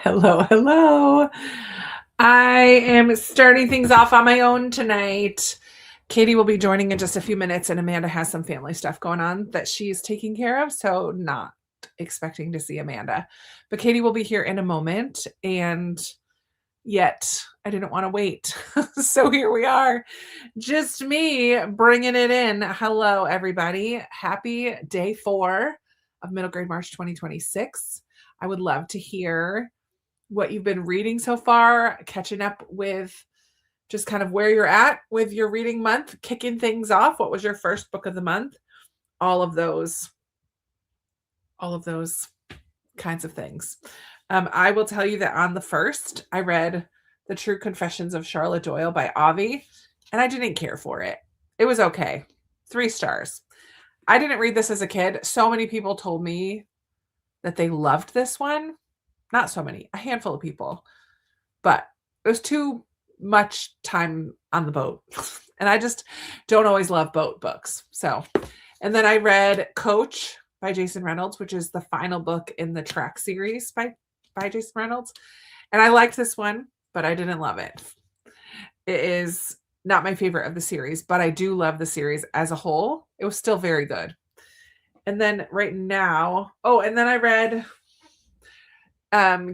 Hello, hello. I am starting things off on my own tonight. Katie will be joining in just a few minutes, and Amanda has some family stuff going on that she's taking care of, so not expecting to see Amanda. But Katie will be here in a moment, and yet I didn't want to wait. So here we are. Just me bringing it in. Hello, everybody. Happy day 4 of Middle Grade March 2026. I would love to hear what you've been reading so far, catching up with just kind of where you're at with your reading month, kicking things off. What was your first book of the month? All of those kinds of things. I will tell you that on the 1st, I read The True Confessions of Charlotte Doyle by Avi, and I didn't care for it. It was okay. 3 stars. I didn't read this as a kid. So many people told me that they loved this one. Not so many, a handful of people, but it was too much time on the boat. And I just don't always love boat books. So, and then I read Coach by Jason Reynolds, which is the final book in the Track series by Jason Reynolds. And I liked this one, but I didn't love it. It is not my favorite of the series, but I do love the series as a whole. It was still very good. And then right now, and then I read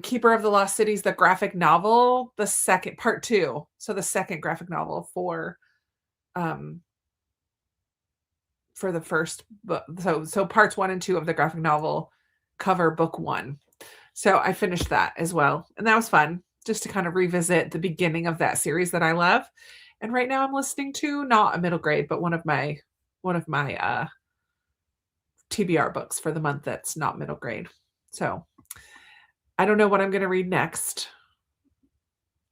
Keeper of the Lost Cities, the graphic novel, the second part 2. So the second graphic novel for the first book. So parts 1 and 2 of the graphic novel cover book 1. So I finished that as well. And that was fun just to kind of revisit the beginning of that series that I love. And right now I'm listening to not a middle grade, but one of my TBR books for the month that's not middle grade. So I don't know what I'm going to read next.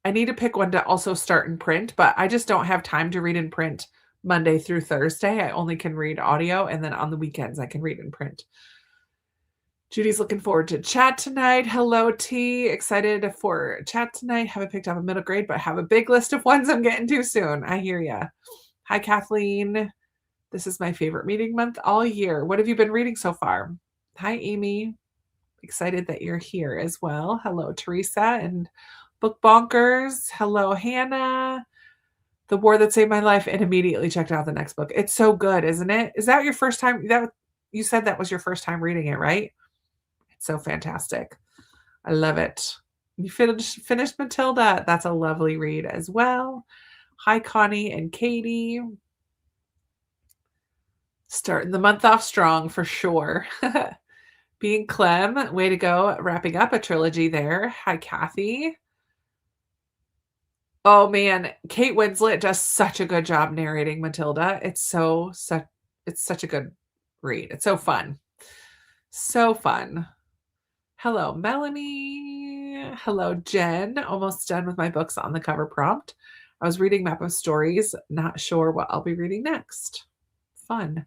I need to pick one to also start in print, but I just don't have time to read in print Monday through Thursday. I only can read audio, and then on the weekends I can read in print. Judy's looking forward to chat tonight. Hello, T. Excited for chat tonight. Haven't picked up a middle grade, but have a big list of ones I'm getting to soon. I hear ya. Hi, Kathleen. This is my favorite reading month all year. What have you been reading so far? Hi, Amy. Excited that you're here as well. Hello, Teresa and Book Bonkers. Hello, Hannah. The War That Saved My Life, and immediately checked out the next book. It's so good, isn't it? Is that your first time? You said that was your first time reading it, right? It's so fantastic. I love it. You finished Matilda. That's a lovely read as well. Hi, Connie and Katie. Starting the month off strong for sure. Being Clem, way to go. Wrapping up a trilogy there. Hi, Kathy. Oh man, Kate Winslet does such a good job narrating Matilda. It's such a good read. It's so fun. So fun. Hello, Melanie. Hello, Jen. Almost done with my books on the cover prompt. I was reading Map of Stories. Not sure what I'll be reading next. Fun.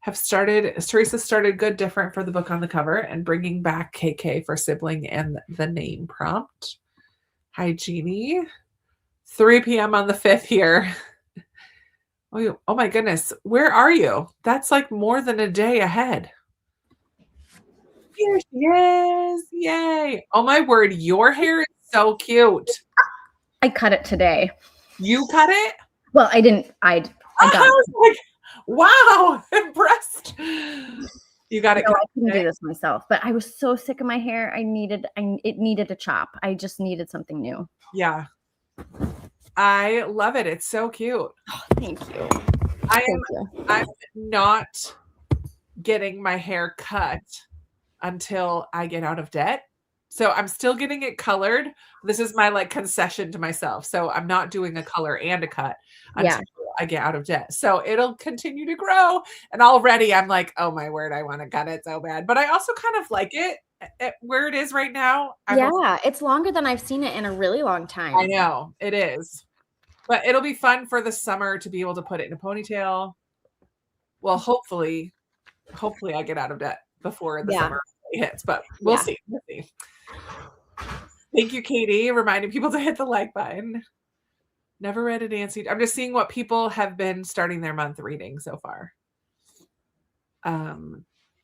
Teresa started Good Different for the book on the cover and bringing back KK for sibling and the name prompt. Hi, Jeannie. 3 p.m. on the 5th here. Oh my goodness. Where are you? That's like more than a day ahead. Here she is. Yay. Oh my word. Your hair is so cute. I cut it today. You cut it? Well, I didn't. I got it. Like, wow. Impressed. You got it. No, I couldn't do this myself, but I was so sick of my hair. It needed a chop. I just needed something new. Yeah. I love it. It's so cute. Oh, thank you. I'm not getting my hair cut until I get out of debt. So I'm still getting it colored. This is my like concession to myself. So I'm not doing a color and a cut until I get out of debt. So it'll continue to grow. And already I'm like, oh my word, I want to cut it so bad. But I also kind of like it where it is right now. It's longer than I've seen it in a really long time. I know it is. But it'll be fun for the summer to be able to put it in a ponytail. Well, hopefully I get out of debt before the summer hits, but we'll see. We'll see. Thank you, Katie, reminding people to hit the like button. Never read a Nancy. I'm just seeing what people have been starting their month reading so far.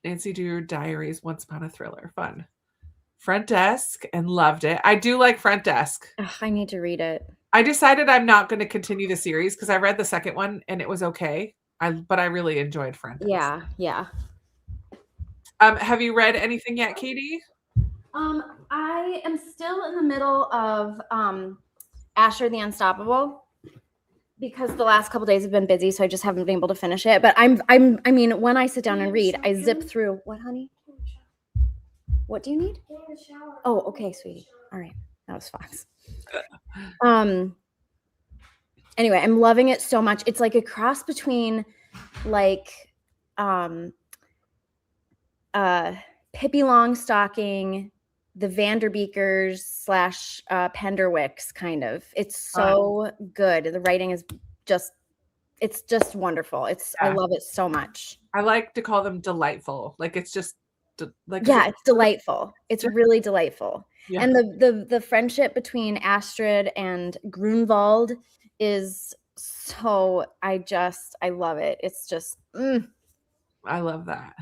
Nancy Drew Diaries, Once Upon a Thriller. Fun. Front Desk and loved it. I do like Front Desk. Ugh, I need to read it. I decided I'm not going to continue the series because I read the second one and it was okay. But I really enjoyed Front Desk. Yeah, yeah. Have you read anything yet, Katie? I am still in the middle of Asher the Unstoppable because the last couple days have been busy, so I just haven't been able to finish it. But I mean, when I sit down and read, I zip through. What, honey? What do you need? Oh, okay, sweetie. All right, that was Fox. Anyway, I'm loving it so much. It's like a cross between like Pippi Longstocking, the Vanderbeekers / Penderwicks kind of. It's so good. The writing is just, it's just wonderful. I love it so much. I like to call them delightful. Like it's just like, yeah, it's delightful. It's really delightful. Yeah. And the friendship between Astrid and Grunwald is so, I love it. It's just, I love that.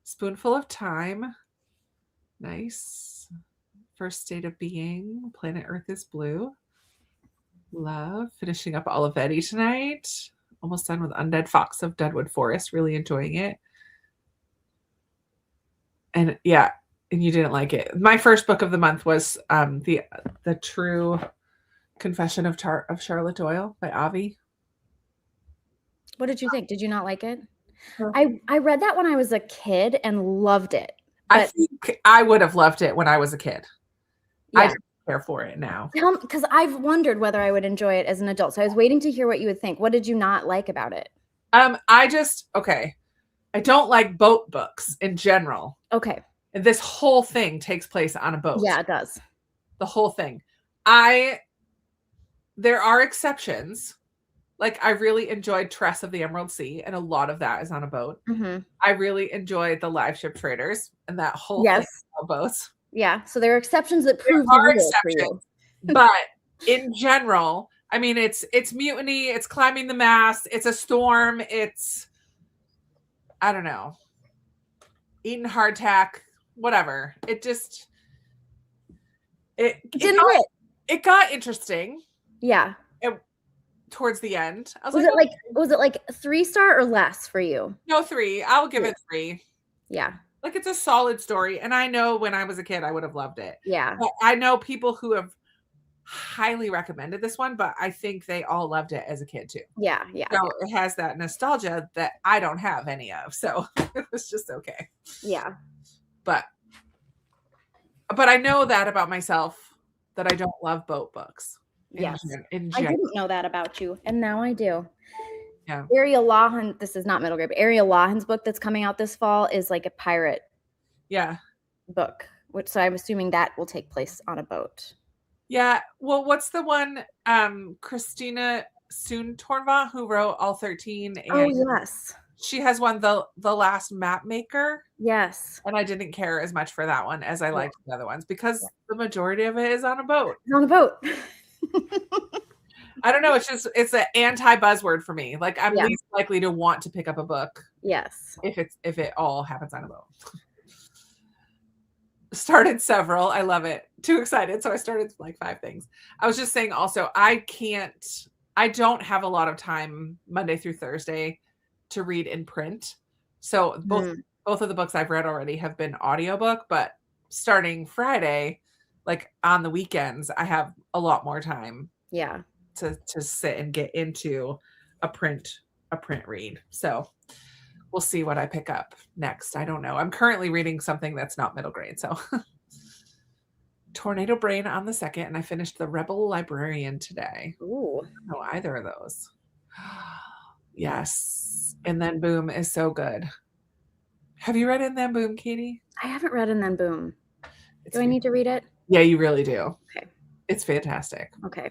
Spoonful of Time. Nice. First State of Being. Planet Earth is Blue. Love. Finishing up Olivetti tonight. Almost done with Undead Fox of Deadwood Forest. Really enjoying it. And yeah, and you didn't like it. My first book of the month was the True Confession of Charlotte Doyle by Avi. What did you think? Did you not like it? I read that when I was a kid and loved it. I think I would have loved it when I was a kid. Yeah. I don't care for it now. Because I've wondered whether I would enjoy it as an adult. So I was waiting to hear what you would think. What did you not like about it? I don't like boat books in general. Okay. And this whole thing takes place on a boat. Yeah, it does. The whole thing. There are exceptions. Like I really enjoyed Tress of the Emerald Sea, and a lot of that is on a boat. Mm-hmm. I really enjoyed the Live Ship Traders and that whole thing on boats. Yeah. So there are exceptions that prove there are the rule exceptions, for you. But in general, I mean, it's mutiny, it's climbing the mast, it's a storm, it's I don't know, eating hardtack, whatever. It just it got interesting. Yeah. Towards the end, I was it like 3-star or less for you? No, 3. I'll give it 3. Yeah. Like it's a solid story, and I know when I was a kid I would have loved it. Yeah. But I know people who have highly recommended this one, but I think they all loved it as a kid too. Yeah, yeah. So it has that nostalgia that I don't have any of. So it was just okay. Yeah. But I know that about myself, that I don't love boat books. Yes. I didn't know that about you, and now I do. Yeah. Ariel Lawhon, this is not middle grade, but Ariel Lawhon's book that's coming out this fall is like a pirate book, so I'm assuming that will take place on a boat. Yeah. Well, what's the one, Christina Soontorva, who wrote All 13? And oh, yes. She has one, The Last Map Maker. Yes. And I didn't care as much for that one as I liked the other ones because the majority of it is on a boat. It's on a boat. I don't know. It's an anti-buzzword for me. Like I'm least likely to want to pick up a book. Yes. If it all happens on a boat. Started several. I love it. Too excited. So I started like 5 things. I was just saying also, I don't have a lot of time Monday through Thursday to read in print. So both of the books I've read already have been audiobook, but starting Friday, like on the weekends, I have a lot more time. Yeah. To sit and get into a print read. So we'll see what I pick up next. I don't know. I'm currently reading something that's not middle grade. So Tornado Brain on the 2nd, and I finished The Rebel Librarian today. Ooh. I don't know either of those. Yes. And Then Boom is so good. Have you read And Then Boom, Katie? I haven't read And Then Boom. Do I need to read it? Yeah, you really do. Okay. It's fantastic. Okay.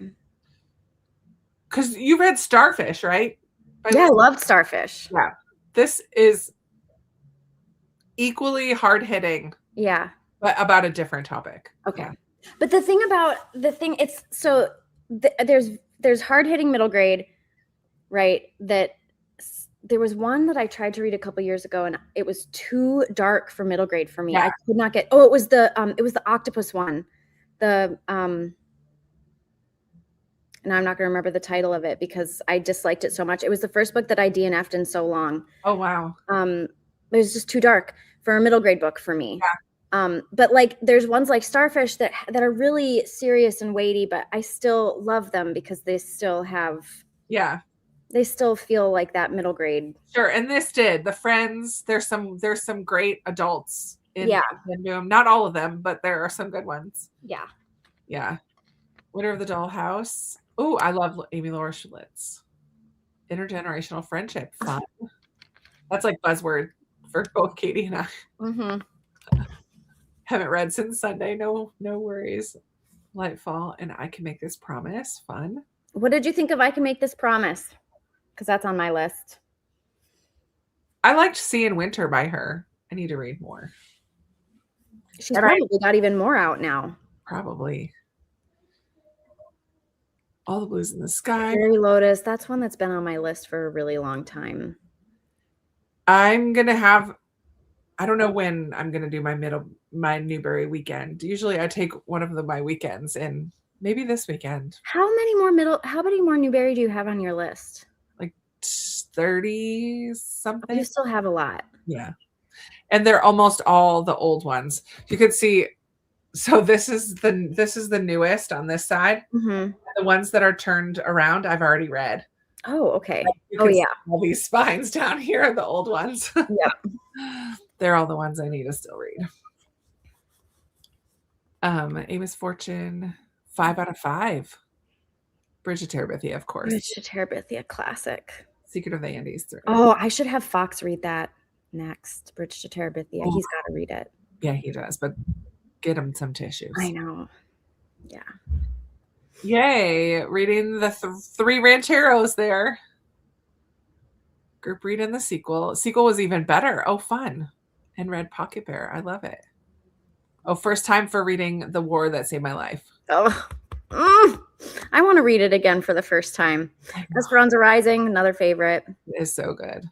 Because you read Starfish, right? Yeah, I loved Starfish. Yeah. This is equally hard-hitting. Yeah. But about a different topic. Okay. Yeah. But it's so there's hard-hitting middle grade, right? That there was one that I tried to read a couple years ago, and it was too dark for middle grade for me. Yeah. I could not get. Oh, it was the octopus one. The and I'm not going to remember the title of it because I disliked it so much. It was the first book that I DNF'd in so long. Oh, wow. It was just too dark for a middle grade book for me. Yeah. But like there's ones like Starfish that are really serious and weighty, but I still love them because they still have. Yeah. They still feel like that middle grade. Sure. And this did. The Friends, there's some great adults in Boom. Not all of them, but there are some good ones. Yeah. Yeah. Winter of the Dollhouse. Oh, I love Amy Laura Schlitz. Intergenerational friendship. Fun. That's like buzzword for both Katie and I. Mm-hmm. Haven't read since Sunday. No worries. Lightfall and I Can Make This Promise. Fun. What did you think of I Can Make This Promise? Because that's on my list. I liked Sea and Winter by her. I need to read more. She's probably got even more out now. Probably. All the Blues in the Sky. Fairy Lotus. That's one that's been on my list for a really long time. I'm going to have, I don't know when I'm going to do my Newberry weekend. Usually I take one of my weekends and maybe this weekend. How many more Newberry do you have on your list? Like 30 something. You still have a lot. Yeah. And they're almost all the old ones. You could see, so this is the newest on this side. Mm-hmm. The ones that are turned around, I've already read. Oh, okay. Oh, yeah. All these spines down here are the old ones. Yeah. They're all the ones I need to still read. Amos Fortune, 5 out of 5. Bridge of Terabithia, of course. Bridge of Terabithia, classic. Secret of the Andes. Oh, I should have Fox read that next. Bridge to Terabithia. Oh. He's got to read it. Yeah, he does. But get him some tissues. I know. Yeah. Yay. Reading the 3 Rancheros there. Group read in the sequel. Sequel was even better. Oh, fun. And read Pocket Bear. I love it. Oh, first time for reading The War That Saved My Life. Oh, I want to read it again for the first time. Esperanza Rising, another favorite. It is so good.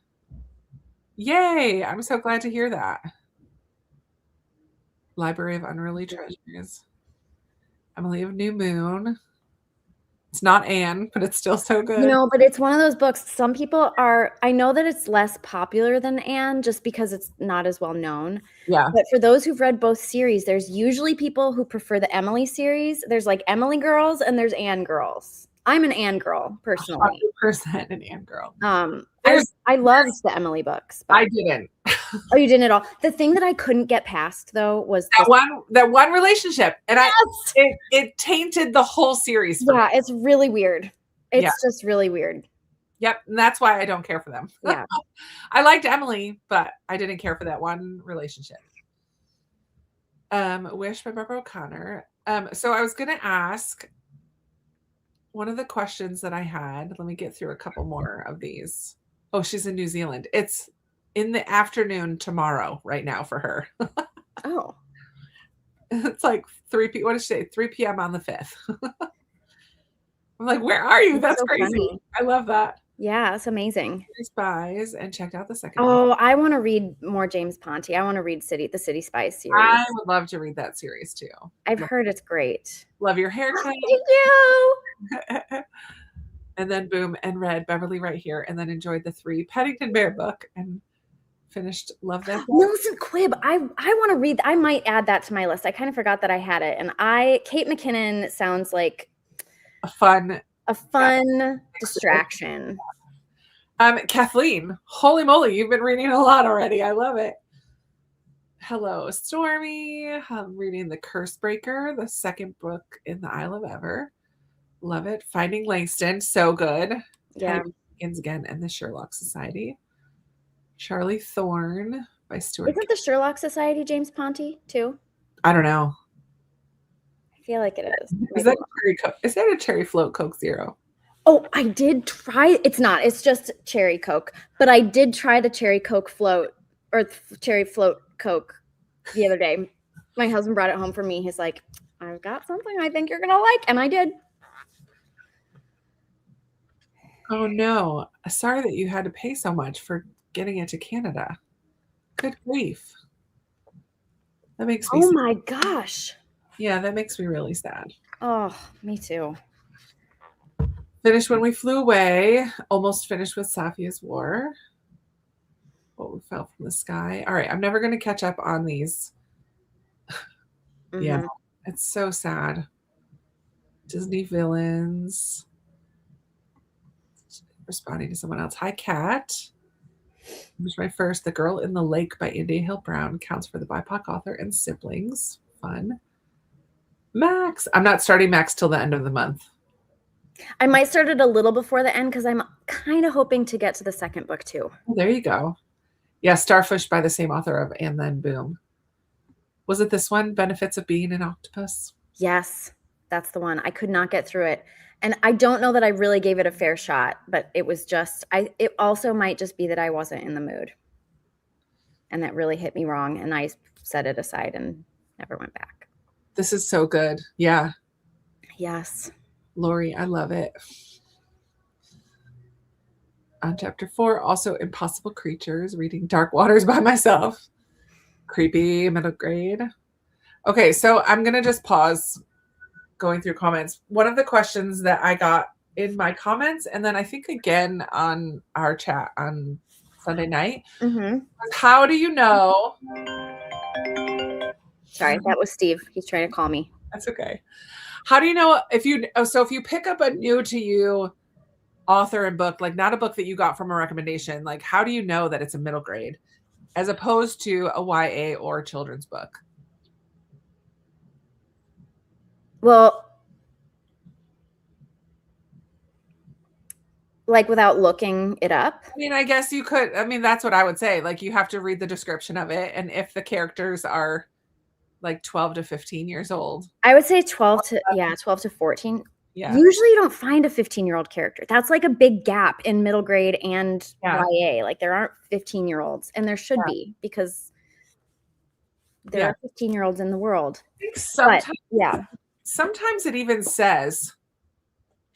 Yay. I'm so glad to hear that. Library of Unruly Treasures. Emily of New Moon. It's not Anne, but it's still so good. But it's one of those books. Some people I know that it's less popular than Anne just because it's not as well known. Yeah. But for those who've read both series, there's usually people who prefer the Emily series. There's like Emily girls and there's Anne girls. I'm an Anne girl, personally. 100% an Anne girl. I loved the Emily books. I didn't. Oh, you didn't at all. The thing that I couldn't get past though was that one relationship, and it tainted the whole series. Yeah, it's really weird. It's just really weird. Yep, and that's why I don't care for them. Yeah, I liked Emily, but I didn't care for that one relationship. Wish by Barbara O'Connor. So I was gonna ask one of the questions that I had. Let me get through a couple more of these. Oh, she's in New Zealand. It's in the afternoon tomorrow right now for her. Oh. It's like 3 p.m. What did she say? 3 p.m. on the 5th. I'm like, where are you? That's so crazy. Funny. I love that. Yeah, it's amazing. Spies and checked out the second one. I want to read more James Ponti. I want to read the City Spies series. I would love to read that series too. I've heard it's great. Love your haircut. Thank you. And then boom, and read Beverly Right Here, and then enjoyed the 3 Paddington Bear book and finished Love That Book. Millicent Quibb. I want to read. I might add that to my list. I kind of forgot that I had it. And Kate McKinnon sounds like a fun distraction. Kathleen, holy moly, you've been reading a lot already. I love it. Hello, Stormy. I'm reading The Curse Breaker, the second book in the Isle of Ever. Love it. Finding Langston, so good. Yeah. Begins Again and the Sherlock Society. Charlie Thorne by Stuart. Isn't the Sherlock Society James Ponti too? I don't know. I feel like it is. Is that a cherry float Coke Zero? Oh, I did try. It's not. It's just cherry Coke. But I did try the cherry Coke float or cherry float Coke the other day. My husband brought it home for me. He's like, I've got something I think you're going to like. And I did. Oh no. Sorry that you had to pay so much for getting it to Canada. Good grief. That makes me Oh sad. my gosh. Yeah, that makes me really sad. Oh, me too. Finished when we flew away. Almost finished with Safia's War. What we fell from the sky. All right, I'm never going to catch up on these. Yeah, it's so sad. Disney villains. Responding to someone else. Hi, Kat. Here's my first. The Girl in the Lake by India Hill Brown counts for the BIPOC author and siblings. Fun. Max. I'm not starting Max till the end of the month. I might start it a little before the end because I'm kind of hoping to get to the second book too. Oh, there you go. Yeah, Starfish by the same author of And Then Boom. Was it this one? Benefits of Being an Octopus? Yes, that's the one. I could not get through it. And I don't know that I really gave it a fair shot, but it was just, it also might just be that I wasn't in the mood. And that really hit me wrong. And I set it aside and never went back. This is so good. Yeah. Yes. Lori, I love it. On chapter 4, also Impossible Creatures, reading Dark Waters by myself. Creepy, middle grade. Okay, so I'm going to just pause going through comments. One of the questions that I got in my comments, and then I think again on our chat on Sunday night, was how do you know? Sorry, that was Steve. He's trying to call me. That's okay. How do you know if you pick up a new to you author and book, like not a book that you got from a recommendation, like how do you know that it's a middle grade as opposed to a YA or a children's book? Well, like without looking it up? I mean, I guess you could. I mean, that's what I would say. Like you have to read the description of it. And if the characters are like 12 to 15 years old. I would say 12 to 14. Yeah. Usually you don't find a 15-year-old character. That's like a big gap in middle grade and YA. Like there aren't 15-year-olds, and there should be because there are 15-year-olds in the world. Sometimes it even says,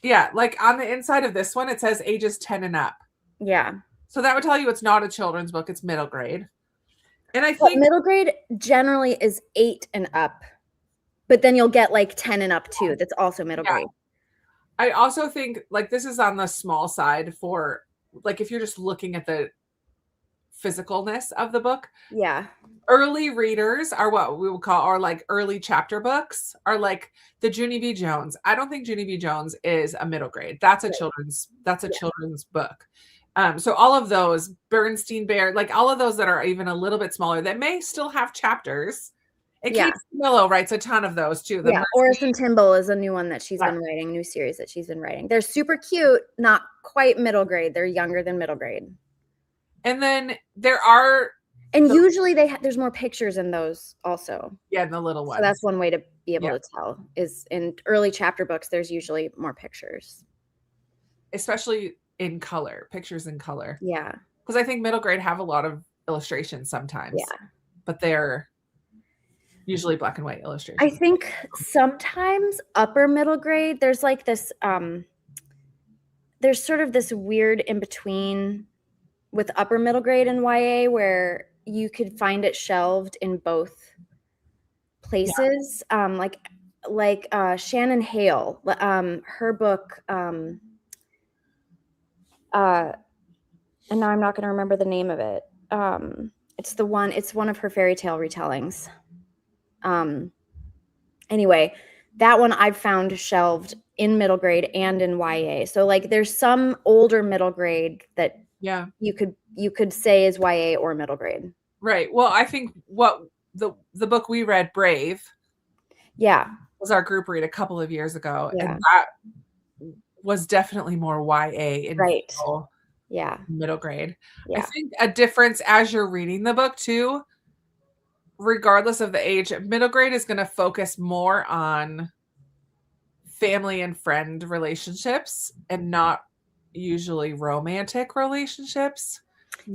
like on the inside of this one, it says ages 10 and up. Yeah. So that would tell you it's not a children's book, it's middle grade. And I think middle grade generally is 8 and up, but then you'll get like 10 and up too. That's also middle grade. I also think like this is on the small side for like if you're just looking at the physicalness of the book. Yeah. Early readers are what we would call, or like early chapter books are like the Junie B. Jones. I don't think Junie B. Jones is a middle grade. That's a children's book. So all of those, Bernstein Bear, like all of those that are even a little bit smaller that may still have chapters. And Kate Willow writes a ton of those too. Orison Timble is a new one that she's been writing, new series that she's been writing. They're super cute, not quite middle grade. They're younger than middle grade. And then there are... And usually there's more pictures in those also. Yeah, in the little ones. So that's one way to be able to tell is in early chapter books, there's usually more pictures. Especially in color, pictures in color. Yeah. Because I think middle grade have a lot of illustrations sometimes. Yeah. But they're usually black and white illustrations. I think sometimes upper middle grade, there's like this, there's sort of this weird in between with upper middle grade and YA where you could find it shelved in both places. Like Shannon Hale, her book, and now I'm not going to remember the name of it. It's one of her fairy tale retellings. Anyway, that one I've found shelved in middle grade and in YA. So like there's some older middle grade that you could say is YA or middle grade. Right. Well, I think what the book we read, Brave, was our group read a couple of years ago. And that was definitely more YA in middle grade. I think a difference as you're reading the book too, regardless of the age, middle grade is going to focus more on family and friend relationships and not usually romantic relationships.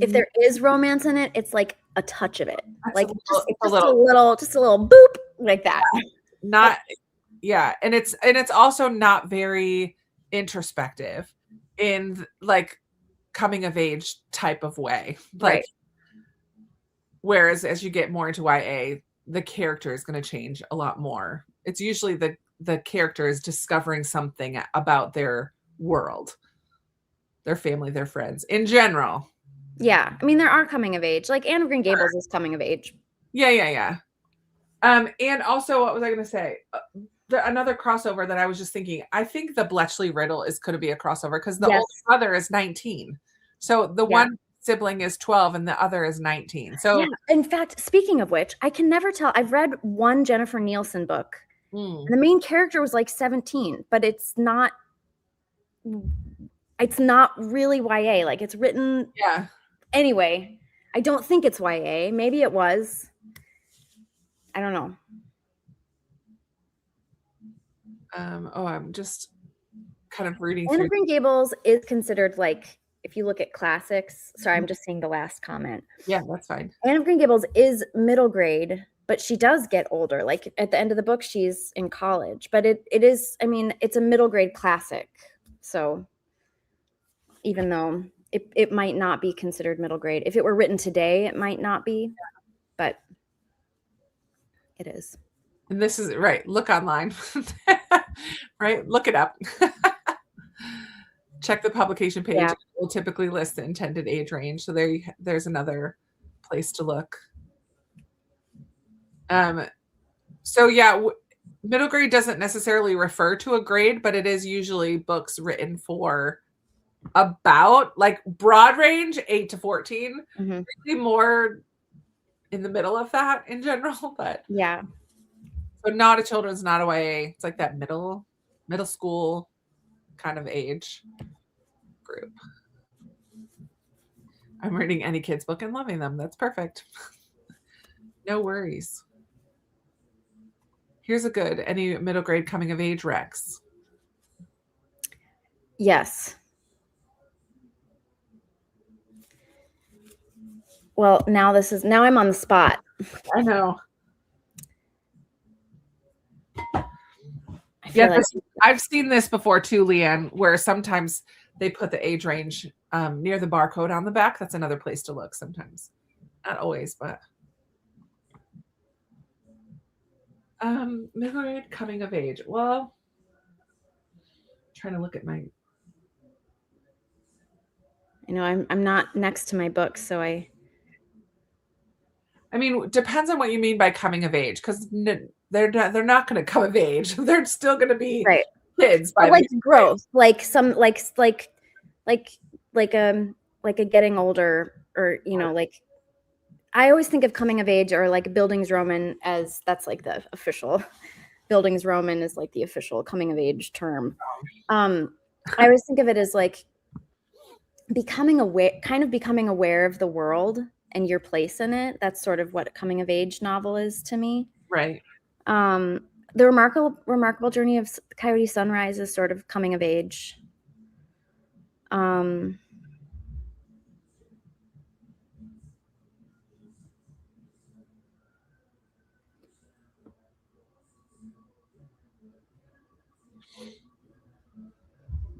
If there is romance in it, it's like a touch of it. That's like a little boop like that. And it's also not very introspective. in like coming of age type of way. Like, Right. whereas as you get more into YA, the character is going to change a lot more. It's usually the character is discovering something about their world, their family, their friends in general. Yeah. I mean, there are coming of age. Like Anne of Green Gables is coming of age. Yeah. And also, what was I going to say? Another crossover that I was just thinking. I think the Bletchley Riddle is could be a crossover because the Yes. older brother is 19, so the Yeah. one sibling is 12 and the other is 19. So, Yeah. In fact, speaking of which, I can never tell. I've read one Jennifer Nielsen book. And the main character was like 17, but it's not really YA. Like it's written yeah. anyway. I don't think it's YA. Maybe it was. I don't know. I'm just kind of reading Anne through. of Green Gables is considered like, if you look at classics. Sorry, I'm just seeing the last comment. Yeah, that's fine. Anne of Green Gables is middle grade, but she does get older. Like at the end of the book, she's in college. But it is, I mean, it's a middle grade classic. So even though it might not be considered middle grade, if it were written today, it might not be, but it is. And this is right. Look online, right? Look it up. Check the publication page. Yeah. It will typically list the intended age range. So there's another place to look. So yeah, middle grade doesn't necessarily refer to a grade, but it is usually books written for about like broad range 8 to 14. Mhm. Really more in the middle of that in general, but Yeah. so not a children's, not a YA. It's like that middle school kind of age group. I'm reading any kid's book and loving them. That's perfect. No worries. Here's a good any middle grade coming of age Rex. Yes. Well, now I'm on the spot. I know. feel like I've seen this before too, Leanne, where sometimes they put the age range near the barcode on the back. That's another place to look sometimes. Not always, but middle grade coming of age. Well, trying to look at my I'm not next to my books, so I mean, depends on what you mean by coming of age, because they're not going to come of age. They're still going to be right. kids. But like growth, like some like a getting older, or like I always think of coming of age or like Bildungsroman as that's like the official Bildungsroman is like the official coming of age term. I always think of it as like becoming aware of the world and your place in it. That's sort of what a coming of age novel is to me. Right. The remarkable journey of Coyote Sunrise is sort of coming of age.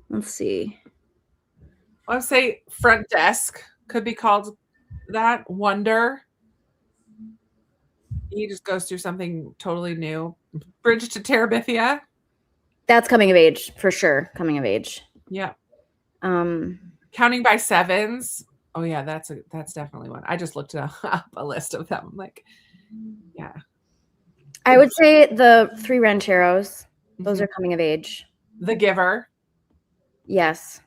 Let's see. I would say Front Desk could be called that. Wonder. He just goes through something totally new. Bridge to Terabithia. That's coming of age for sure. Coming of age. Yeah. Counting by Sevens. Oh yeah, that's definitely one. I just looked up a list of them. I'm like, yeah. I would say the Three Rancheros. Those are coming of age. The Giver. Yes.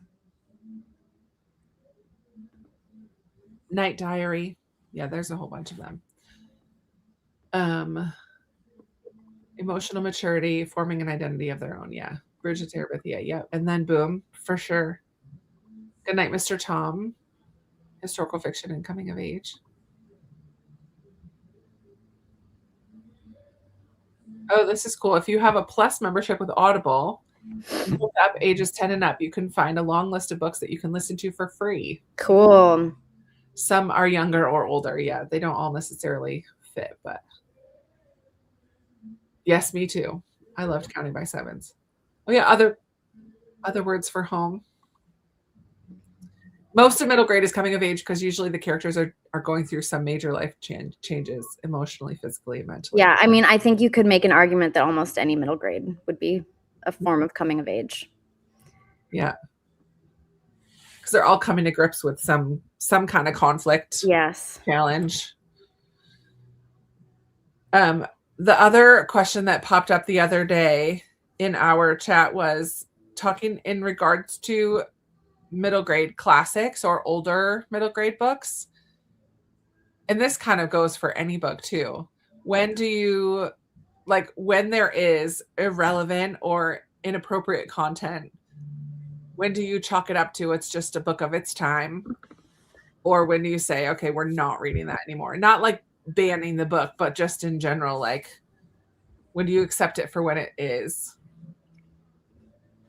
Night Diary. Yeah, there's a whole bunch of them. Emotional maturity, forming an identity of their own. Yeah. Bridge to Terabithia. Yeah. And then boom, for sure. Good Night, Mr. Tom. Historical fiction and coming of age. Oh, this is cool. If you have a Plus membership with Audible, look up ages 10 and up, you can find a long list of books that you can listen to for free. Cool. Some are younger or older. Yeah, they don't all necessarily fit, but yes, me too. I loved Counting by Sevens. Oh yeah, other words for home. Most of middle grade is coming of age because usually the characters are going through some major life changes emotionally, physically, mentally. Yeah, I mean, I think you could make an argument that almost any middle grade would be a form of coming of age. Yeah. Because they're all coming to grips with some kind of conflict. Yes. Challenge. The other question that popped up the other day in our chat was talking in regards to middle grade classics or older middle grade books. And this kind of goes for any book too. When do you, like, when there is irrelevant or inappropriate content, when do you chalk it up to it's just a book of its time? Or when do you say, okay, we're not reading that anymore? Not like banning the book, but just in general, like, when do you accept it for what it is?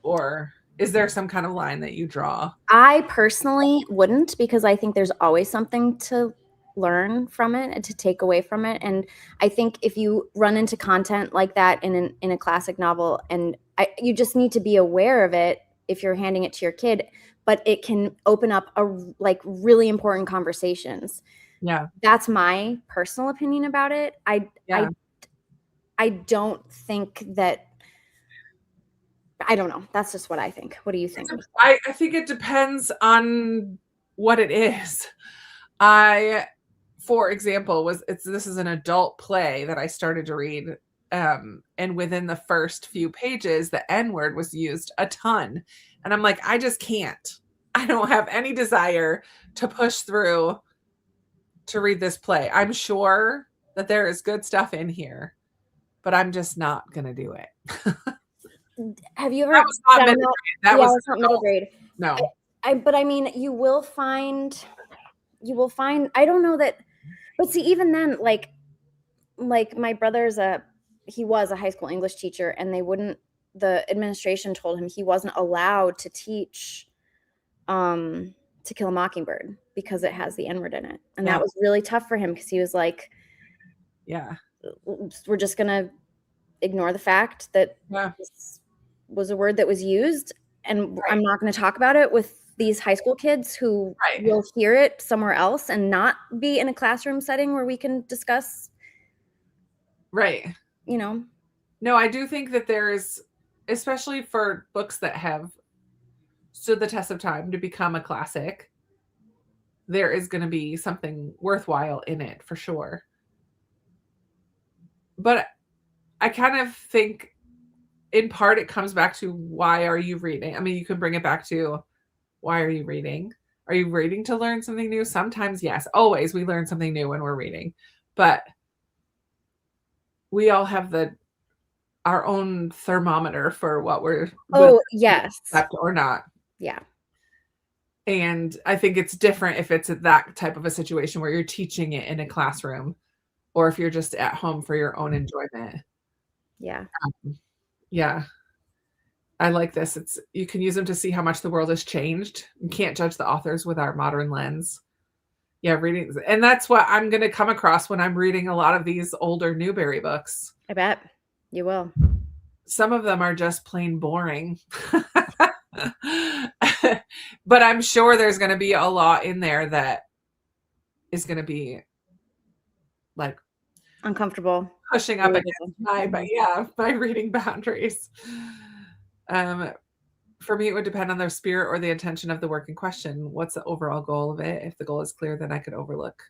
Or is there some kind of line that you draw? I personally wouldn't, because I think there's always something to learn from it and to take away from it. And I think if you run into content like that in a classic novel, and you just need to be aware of it if you're handing it to your kid, but it can open up like really important conversations. Yeah. That's my personal opinion about it. I don't think that, I don't know. That's just what I think. What do you think? I think it depends on what it is. For example, this is an adult play that I started to read. And within the first few pages, the N word was used a ton. And I'm like, I just can't. I don't have any desire to push through to read this play. I'm sure that there is good stuff in here, but I'm just not going to do it. Have you ever? That was not middle grade. That was not middle grade. No. But I mean, you will find, I don't know that, but see, even then, like my brother's he was a high school English teacher, and the administration told him he wasn't allowed to teach To Kill a Mockingbird because it has the N-word in it. And that was really tough for him, because he was like, yeah, we're just going to ignore the fact that this was a word that was used, and I'm not going to talk about it with these high school kids who will hear it somewhere else and not be in a classroom setting where we can discuss. Right. You know? No, I do think that there is, especially for books that have stood the test of time to become a classic, there is going to be something worthwhile in it for sure. But I kind of think in part it comes back to, why are you reading? I mean, you can bring it back to, why are you reading? Are you reading to learn something new? Sometimes, yes. Always we learn something new when we're reading. But we all have our own thermometer for what we're yes, accept or not. Yeah. And I think it's different if it's that type of a situation where you're teaching it in a classroom, or if you're just at home for your own enjoyment. Yeah. Yeah. I like this. You can use them to see how much the world has changed. You can't judge the authors with our modern lens. Yeah, reading. And that's what I'm going to come across when I'm reading a lot of these older Newbery books. I bet you will. Some of them are just plain boring. But I'm sure there's going to be a lot in there that is going to be like uncomfortable, pushing up against my reading boundaries. For me, it would depend on their spirit or the intention of the work in question. What's the overall goal of it? If the goal is clear, then I could overlook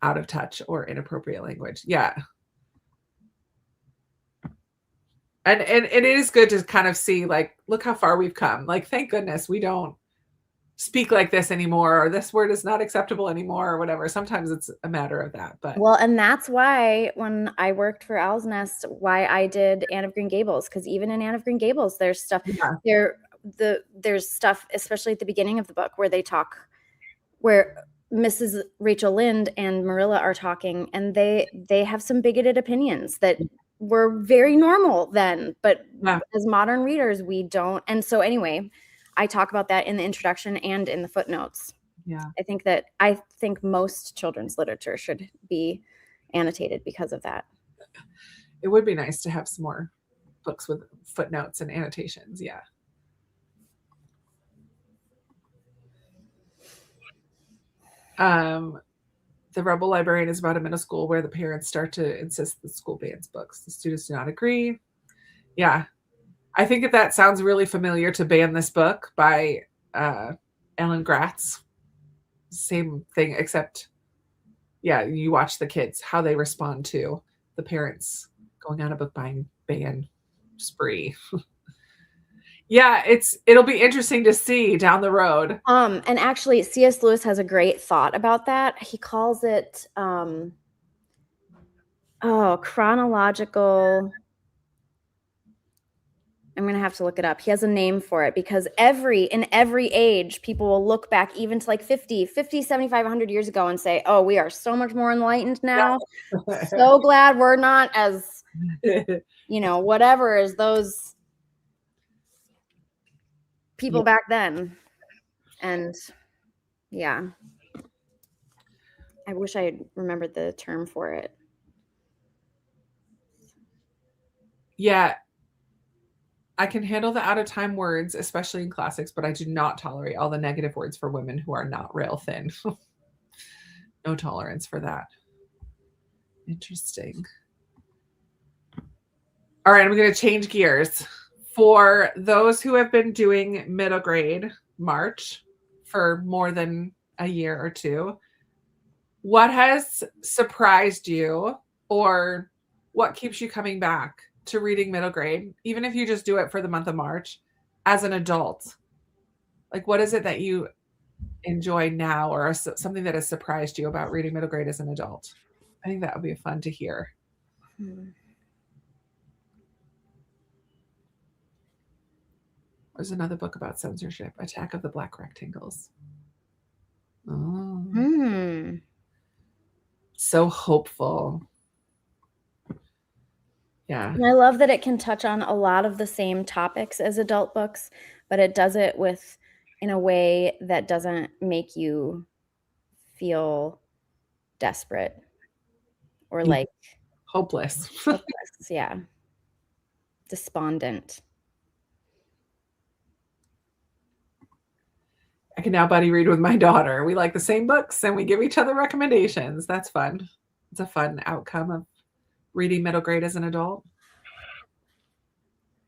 out of touch or inappropriate language. Yeah. And it is good to kind of see, like, look how far we've come. Like, thank goodness we don't speak like this anymore, or this word is not acceptable anymore, or whatever. Sometimes it's a matter of that. But and that's why when I worked for Owl's Nest, why I did Anne of Green Gables, because even in Anne of Green Gables, there's stuff there's stuff, especially at the beginning of the book, where Mrs. Rachel Lynde and Marilla are talking, and they have some bigoted opinions that were very normal then, but as modern readers, we don't. And so anyway, I talk about that in the introduction and in the footnotes. Yeah. I think most children's literature should be annotated because of that. It would be nice to have some more books with footnotes and annotations. Yeah. The Rebel Librarian is about a middle school where the parents start to insist the school bans books. The students do not agree. Yeah. I think that sounds really familiar to Ban This Book by Ellen Gratz. Same thing, except, yeah, you watch the kids, how they respond to the parents going on a book buying ban spree. Yeah, it'll be interesting to see down the road. And actually, C.S. Lewis has a great thought about that. He calls it chronological. I'm going to have to look it up. He has a name for it because in every age, people will look back even to like 50, 75, 100 years ago and say, oh, we are so much more enlightened now. So glad we're not as, whatever as those people back then. And yeah, I wish I had remembered the term for it. Yeah. I can handle the out of time words, especially in classics, but I do not tolerate all the negative words for women who are not rail thin. No tolerance for that. Interesting. All right, I'm going to change gears. For those who have been doing middle grade March for more than a year or two, what has surprised you or what keeps you coming back to reading middle grade, even if you just do it for the month of March as an adult? Like, what is it that you enjoy now or something that has surprised you about reading middle grade as an adult? I think that would be fun to hear. There's another book about censorship, Attack of the Black Rectangles. Oh. So hopeful. Yeah. And I love that it can touch on a lot of the same topics as adult books, but it does it in a way that doesn't make you feel desperate or like hopeless. Yeah. Despondent. I can now buddy read with my daughter. We like the same books and we give each other recommendations. That's fun. It's a fun outcome of reading middle grade as an adult.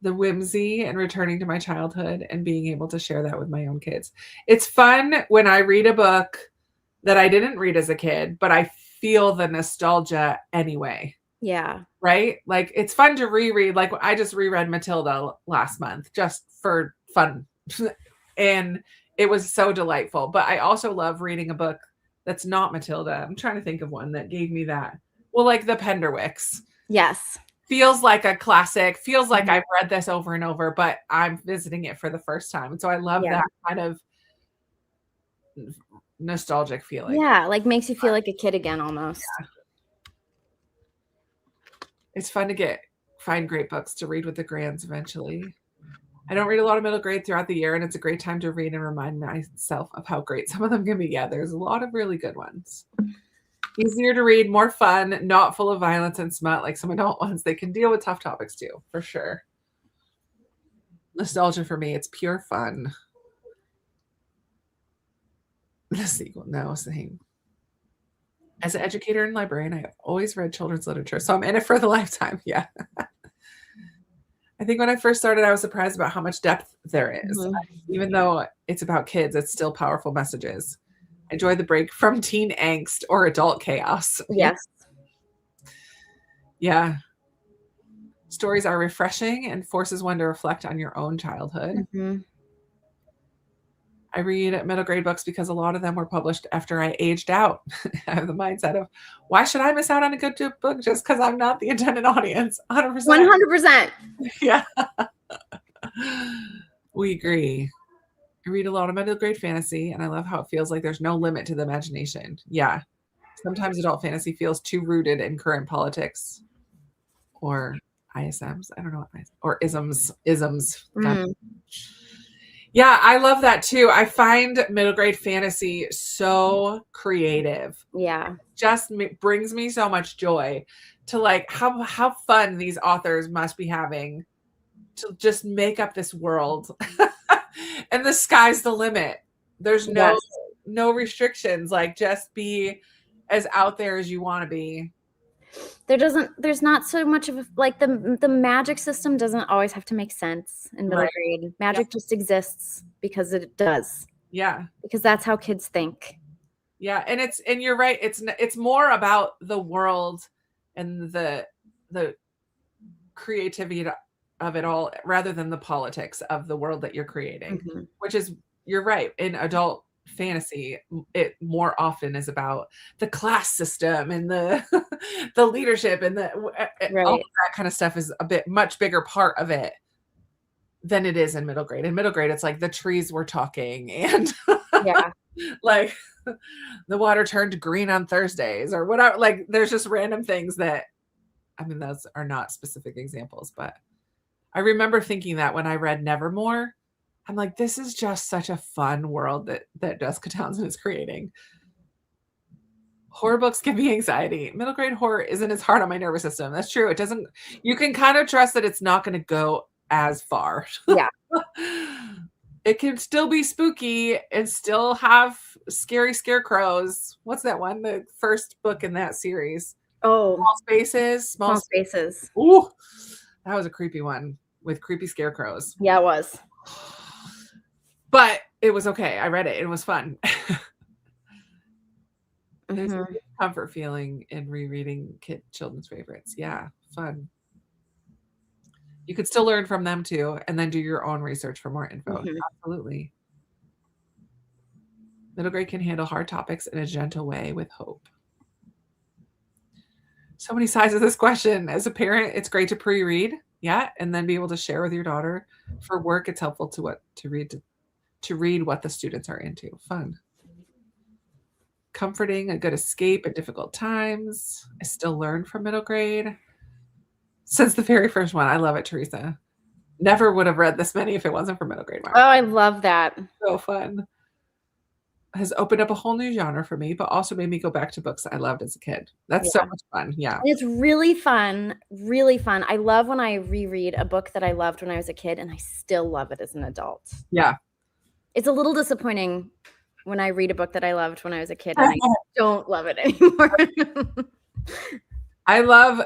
The whimsy and returning to my childhood and being able to share that with my own kids. It's fun when I read a book that I didn't read as a kid, but I feel the nostalgia anyway. Yeah. Right? Like, it's fun to reread. Like, I just reread Matilda last month just for fun. And it was so delightful. But I also love reading a book that's not Matilda. I'm trying to think of one that gave me that. Well, like the Penderwicks. Yes. Feels like a classic. Feels like I've read this over and over, but I'm visiting it for the first time. And so I love that kind of nostalgic feeling. Yeah, like makes you feel like a kid again almost. Yeah. It's fun to find great books to read with the grands eventually. I don't read a lot of middle grade throughout the year, and it's a great time to read and remind myself of how great some of them can be. Yeah, there's a lot of really good ones. Easier to read, more fun, not full of violence and smut like some adult ones. They can deal with tough topics too, for sure. Nostalgia for me, it's pure fun. The sequel, no, same. As an educator and librarian, I have always read children's literature, so I'm in it for the lifetime. Yeah. I think when I first started, I was surprised about how much depth there is. Even though it's about kids, it's still powerful messages. I enjoy the break from teen angst or adult chaos. Yes. Yeah. Stories are refreshing and forces one to reflect on your own childhood. I read middle grade books because a lot of them were published after I aged out. I have the mindset of, why should I miss out on a good book just because I'm not the intended audience? 100%. 100%. Yeah. We agree. I read a lot of middle grade fantasy, and I love how it feels like there's no limit to the imagination. Yeah. Sometimes adult fantasy feels too rooted in current politics or ISMs. I don't know what or isms. Yeah, I love that too. I find middle grade fantasy so creative. Yeah. Just brings me so much joy to like how fun these authors must be having to just make up this world. And the sky's the limit. There's no no restrictions. Like, just be as out there as you want to be. There's not so much of like the magic system doesn't always have to make sense in middle Right. grade. Magic just exists because it does. Yeah. Because that's how kids think. Yeah, and you're right. It's more about the world and the creativity of it all rather than the politics of the world that you're creating. Mm-hmm. Which is, you're right. In adult fantasy, it more often is about the class system and the the leadership and all of that kind of stuff is much bigger part of it than it is in middle grade. In middle grade, it's like the trees were talking and yeah, like the water turned green on Thursdays or whatever. Like, there's just random things that, I mean, those are not specific examples, but I remember thinking that when I read Nevermore, I'm like, this is just such a fun world that Jessica Townsend is creating. Horror books give me anxiety. Middle grade horror isn't as hard on my nervous system. That's true. It doesn't, you can kind of trust that it's not going to go as far. Yeah. It can still be spooky and still have scary scarecrows. What's that one? The first book in that series. Oh, Small Spaces. Small Spaces. Ooh, that was a creepy one with creepy scarecrows. Yeah, it was. But it was okay. I read it. It was fun. There's a comfort feeling in rereading children's favorites. Yeah, fun. You could still learn from them too, and then do your own research for more info. Absolutely. Middle grade can handle hard topics in a gentle way with hope. So many sides of this question. As a parent, it's great to pre-read, yeah, and then be able to share with your daughter. For work, it's helpful to read what the students are into. Fun. Comforting, a good escape at difficult times. I still learn from middle grade. Since the very first one. I love it, Teresa. Never would have read this many if it wasn't for middle grade Mark. Oh, I love that. So fun. Has opened up a whole new genre for me, but also made me go back to books I loved as a kid. That's so much fun. Yeah. It's really fun. Really fun. I love when I reread a book that I loved when I was a kid and I still love it as an adult. Yeah. It's a little disappointing when I read a book that I loved when I was a kid and I don't love it anymore. I love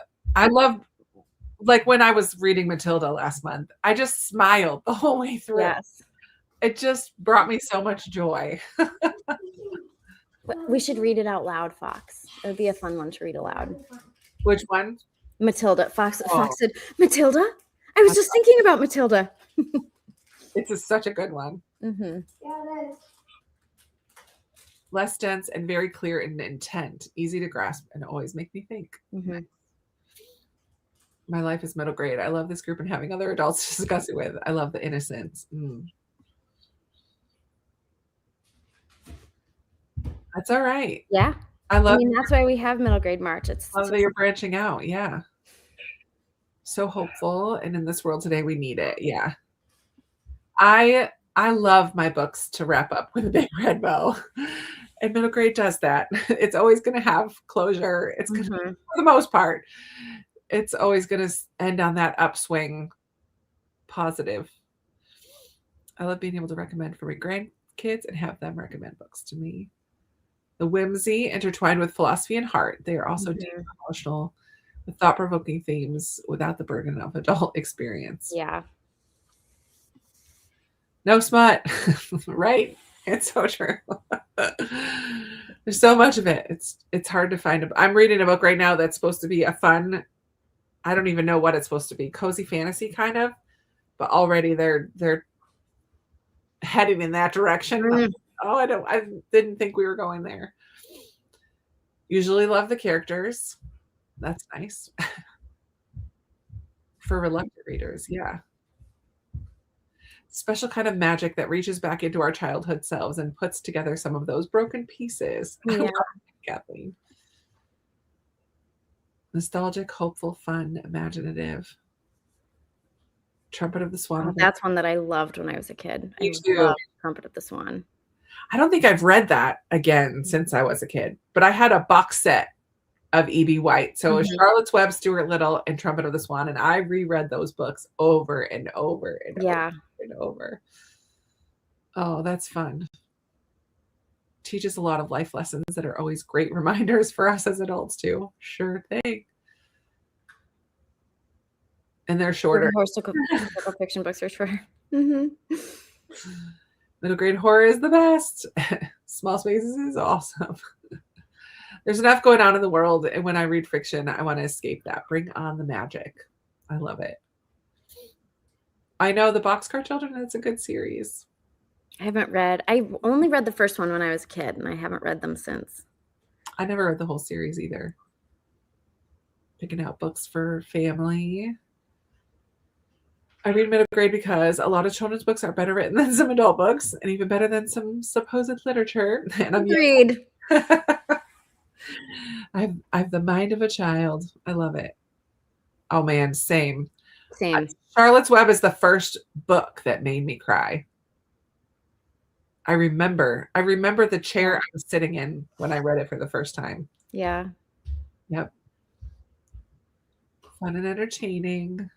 like when I was reading Matilda last month, I just smiled the whole way through. Yes. It just brought me so much joy. We should read it out loud, Fox. It would be a fun one to read aloud. Which one? Matilda. Fox said, Matilda? I was just thinking about Matilda. It's such a good one. Mm-hmm. Yeah, it is. Less dense and very clear in intent. Easy to grasp and always make me think. Mm-hmm. My life is middle grade. I love this group and having other adults to discuss it with. I love the innocence. That's all right. Yeah. I mean, that's why we have middle grade March. It's love that you're branching out. Yeah. So hopeful. And in this world today, we need it. Yeah. I love my books to wrap up with a big red bow. And middle grade does that. It's always going to have closure. It's going to, for the most part, it's always going to end on that upswing positive. I love being able to recommend for my grandkids and have them recommend books to me. The whimsy intertwined with philosophy and heart. They are also deep, emotional, with thought-provoking themes without the burden of adult experience. Yeah. No smut, right? It's so true. There's so much of it. It's hard to find. I'm reading a book right now that's supposed to be a fun, I don't even know what it's supposed to be, cozy fantasy kind of, but already they're heading in that direction. I didn't think we were going there. Usually love the characters. That's nice. For reluctant readers, yeah. Special kind of magic that reaches back into our childhood selves and puts together some of those broken pieces. Yeah. Kathleen. Nostalgic, hopeful, fun, imaginative. Trumpet of the Swan. Oh, that's one that I loved when I was a kid. Me too. Loved Trumpet of the Swan. I don't think I've read that again since I was a kid, but I had a box set of E.B. White. So it was Charlotte's Web, Stuart Little, and Trumpet of the Swan. And I reread those books over and over and over and over. Oh, that's fun. teaches a lot of life lessons that are always great reminders for us as adults too. Sure thing. And they're shorter. Historical fiction books are shorter. Mm-hmm. Middle grade horror is the best. Small Spaces is awesome. There's enough going on in the world, and when I read fiction, I want to escape that. Bring on the magic. I love it. I know the Boxcar Children, that's a good series. I only read the first one when I was a kid, and I haven't read them since. I never read the whole series either. Picking out books for family. I read middle grade because a lot of children's books are better written than some adult books, and even better than some supposed literature. And I'm Agreed. I've the mind of a child. I love it. Oh man, same. Charlotte's Web is the first book that made me cry. I remember the chair I was sitting in when I read it for the first time. Yeah. Yep. Fun and entertaining.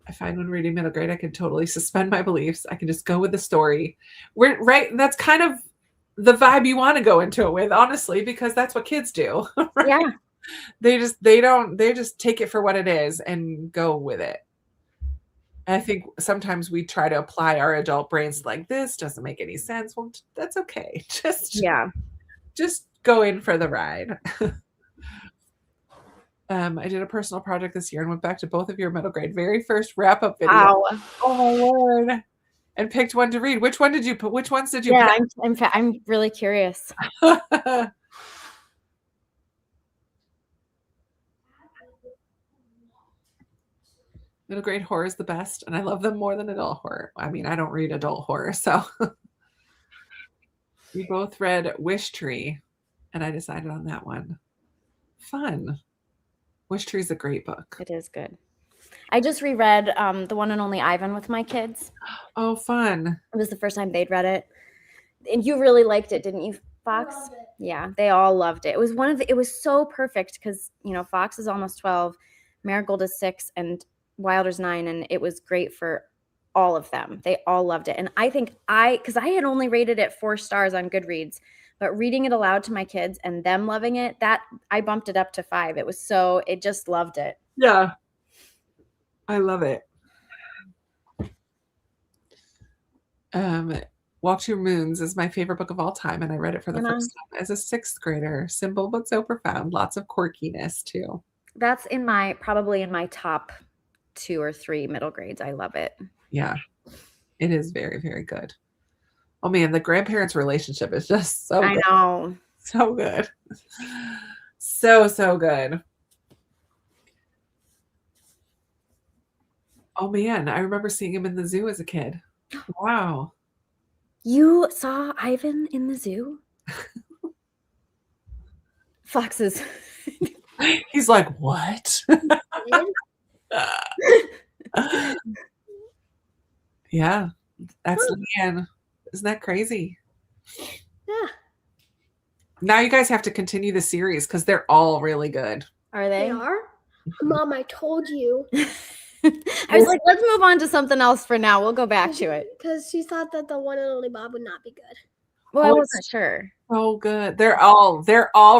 I find when reading middle grade, I can totally suspend my beliefs. I can just go with the story. That's kind of the vibe you want to go into it with, honestly, because that's what kids do. Right? Yeah. They just take it for what it is and go with it. And I think sometimes we try to apply our adult brains like, this doesn't make any sense. Well, that's okay. Just go in for the ride. I did a personal project this year and went back to both of your middle grade very first wrap-up video. Wow. Oh my Lord. And picked one to read. Which ones did you pick? Yeah, I'm really curious. Middle grade horror is the best, and I love them more than adult horror. I mean, I don't read adult horror, so. We both read Wish Tree, and I decided on that one. Fun. Wish Tree is a great book. It is good. I just reread The One and Only Ivan with my kids. Oh, fun. It was the first time they'd read it. And you really liked it, didn't you, Fox? Yeah, they all loved it. It was so perfect because, Fox is almost 12, Marigold is 6, and Wilder's 9, and it was great for all of them. They all loved it. And I think because I had only rated it 4 stars on Goodreads, but reading it aloud to my kids and them loving it, that I bumped it up to 5. It just loved it. Yeah. I love it. Walk Your Moons is my favorite book of all time, and I read it for the first time as a 6th grader. Simple but so profound. Lots of quirkiness too. That's probably in my top 2 or 3 middle grades. I love it. Yeah, it is very, very good. Oh man, the grandparents' relationship is just so good. I know. So good. So good. Oh man, I remember seeing him in the zoo as a kid. Wow. You saw Ivan in the zoo? Foxes. He's like, what? Yeah, that's Leanne. Isn't that crazy? Yeah. Now you guys have to continue the series because they're all really good. Are they? They are? Mom, I told you. I was like, let's move on to something else for now. We'll go back to it. Because she thought that the one and only Bob would not be good. Well, I wasn't sure. So good. They're all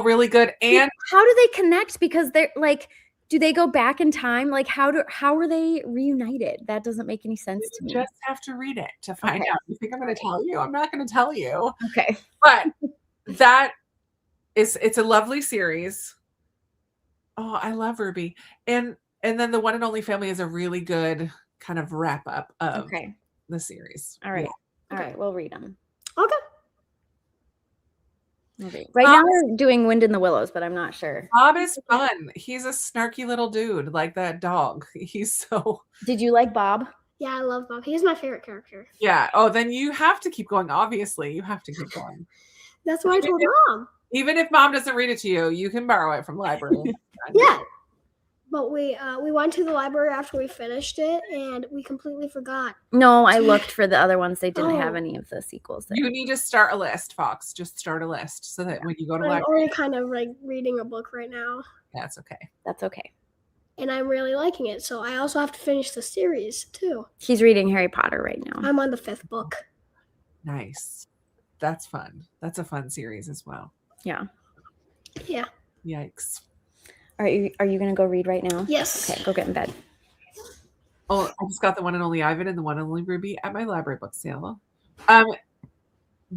really good. And how do they connect? Because they're like, do they go back in time? Like, how are they reunited? That doesn't make any sense to me. You just have to read it to find out. You think I'm going to tell you? I'm not going to tell you. Okay. But it's a lovely series. Oh, I love Ruby. And then the One and Only Family is a really good kind of wrap up of the series. All right. Yeah. All right. We'll read them. Okay. Right now we're doing Wind in the Willows, but I'm not sure. Bob is fun. He's a snarky little dude, like that dog. He's so. Did you like Bob? Yeah, I love Bob. He's my favorite character. Yeah. Oh, then you have to keep going. Obviously, you have to keep going. That's what I told Mom. Even if Mom doesn't read it to you, you can borrow it from the library. Yeah. But we went to the library after we finished it, and we completely forgot. No, I looked for the other ones. They didn't have any of the sequels there. You need to start a list, Fox. Just start a list so that when you go to I'm library. only kind of like reading a book right now. That's okay. That's okay. And I'm really liking it, so I also have to finish the series too. He's reading Harry Potter right now. I'm on the 5th book. Nice. that's fun. That's a fun series as well. Yeah. Yeah. Yikes. Are you gonna go read right now? Yes. Okay, go get in bed. Oh, I just got the One and Only Ivan and the One and Only Ruby at my library book sale.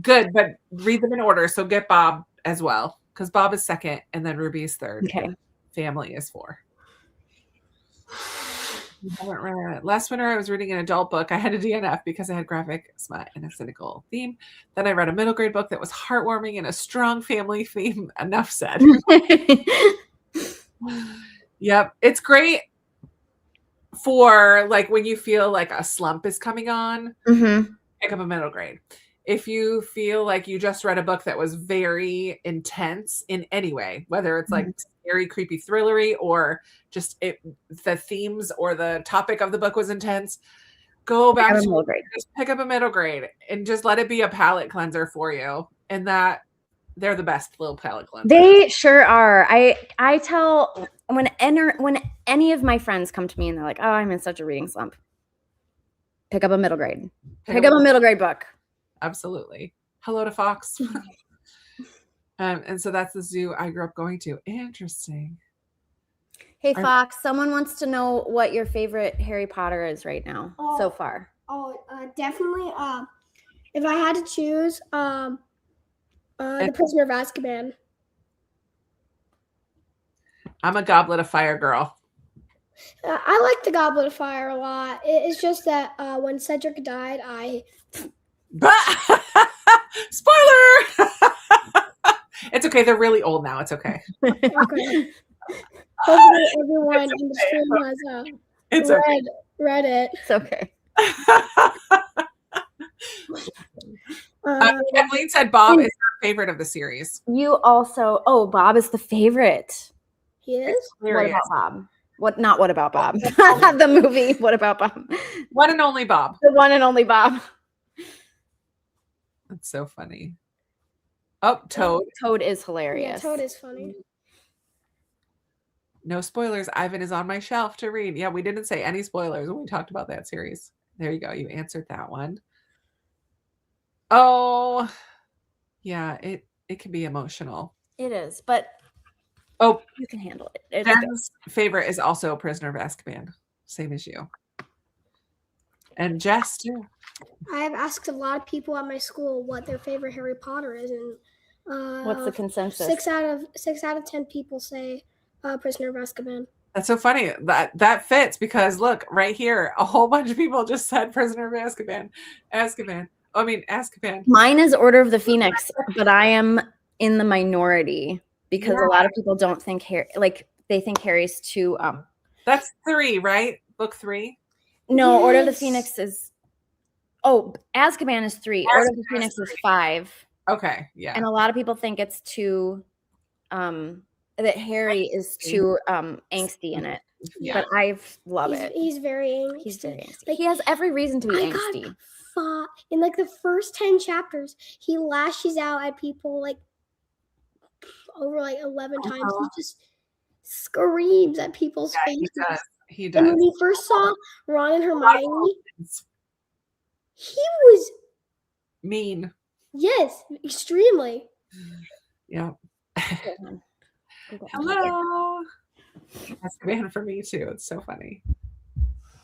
Good, but read them in order. So get Bob as well, because Bob is second and then Ruby is third. Okay. Family is 4. Last winter, I was reading an adult book. I had a DNF because I had graphic smut and a cynical theme. Then I read a middle grade book that was heartwarming and a strong family theme. Enough said. Yep. It's great for like when you feel like a slump is coming on, pick up a middle grade. If you feel like you just read a book that was very intense in any way, whether it's like scary, creepy, thrillery, or just the themes or the topic of the book was intense, go back to middle grade. Just pick up a middle grade and just let it be a palate cleanser for you. And that they're the best little palate cleanser. They sure are. I tell when any of my friends come to me and they're like, "Oh, I'm in such a reading slump." Pick up a middle grade. Pick up a middle grade book. Absolutely. Hello to Fox. And so that's the zoo I grew up going to. Interesting. Hey, Fox, someone wants to know what your favorite Harry Potter is right now so far. Definitely. If I had to choose, The Prisoner of Azkaban. I'm a Goblet of Fire girl. I like the Goblet of Fire a lot. It's just that when Cedric died, Spoiler! It's okay. They're really old now. It's okay. Okay. Hopefully everyone in the stream has read it. It's okay. Kathleen said Bob is her favorite of the series. You also, Bob is the favorite. He is? What about Bob? What about Bob? The movie. What about Bob? One and Only Bob. The one and only Bob. That's so funny. Oh, Toad. Toad is hilarious. Yeah, Toad is funny. No spoilers. Ivan is on my shelf to read. Yeah, we didn't say any spoilers when we talked about that series. There you go. You answered that one. Oh, yeah, it can be emotional. It is, but you can handle it. Jen's favorite is also Prisoner of Azkaban. Same as you. And Jess too. I have asked a lot of people at my school what their favorite Harry Potter is, and what's the consensus? 6 out of 10 people say Prisoner of Azkaban. That's so funny. That fits because look right here, a whole bunch of people just said Prisoner of Azkaban. Azkaban. Mine is Order of the Phoenix, but I am in the minority because a lot of people don't think Harry, like they think Harry's too. That's 3, right? Book 3. No, Yes. Order of the Phoenix is. Oh, Azkaban is 3. Order of the Phoenix is 5. Okay, yeah. And a lot of people think it's too. That Harry is too angsty in it. Yeah. But I love it. He's very angsty. He's very angsty. Like, he has every reason to be angsty. In like the first 10 chapters, he lashes out at people like over like 11 times. He just screams at people's faces. He does. And when he first saw Ron and Hermione, he was mean. Yes, extremely. Yeah. Hello. That's a man for me too. It's so funny.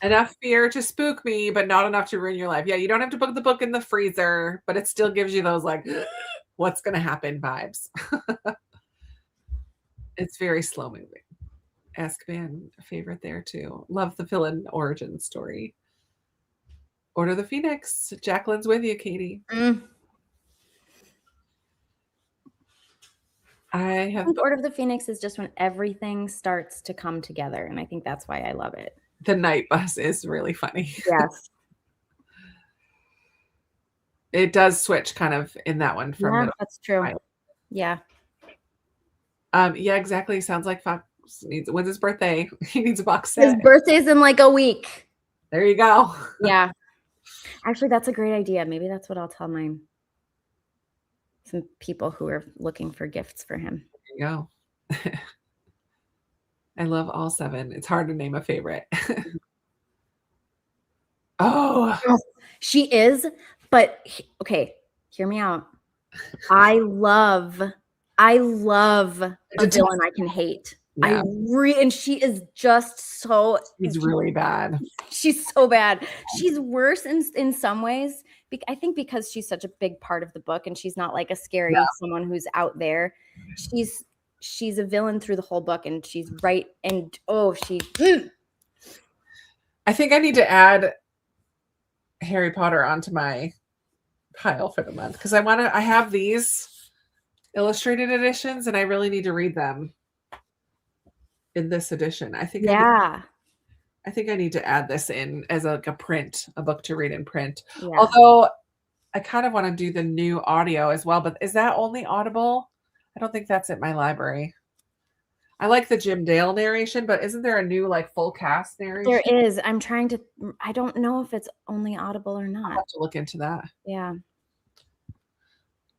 Enough fear to spook me, but not enough to ruin your life. Yeah, you don't have to put the book in the freezer, but it still gives you those like, what's going to happen vibes. It's very slow moving. Azkaban, favorite there too. Love the villain origin story. Order the Phoenix. Jacqueline's with you, Katie. I think Order of the Phoenix is just when everything starts to come together, and I think that's why I love it. The night bus is really funny. Yes. It does switch kind of in that one from middle. That's true. Right. Yeah. Yeah, exactly. Sounds like Fox needs. When's his birthday? He needs a box set. His birthday's in like a week. There you go. Yeah. Actually, that's a great idea. Maybe that's what I'll tell some people who are looking for gifts for him. There you go. I love all 7. It's hard to name a favorite. She is, but okay, hear me out. I love a villain I can hate. Yeah. And she is just so It's really bad. she's so bad. She's worse in some ways. I think because she's such a big part of the book and she's not like a scary someone who's out there. She's a villain through the whole book and she's right and I think I need to add Harry Potter onto my pile for the month because I have these illustrated editions and I really need to read them in this edition. I think I need to add this in as a book to read in print. Yeah. Although I kind of want to do the new audio as well, but is that only Audible? I don't think that's at my library. I like the Jim Dale narration, but isn't there a new like full cast narration? There is. I don't know if it's only Audible or not. I'll have to look into that. Yeah.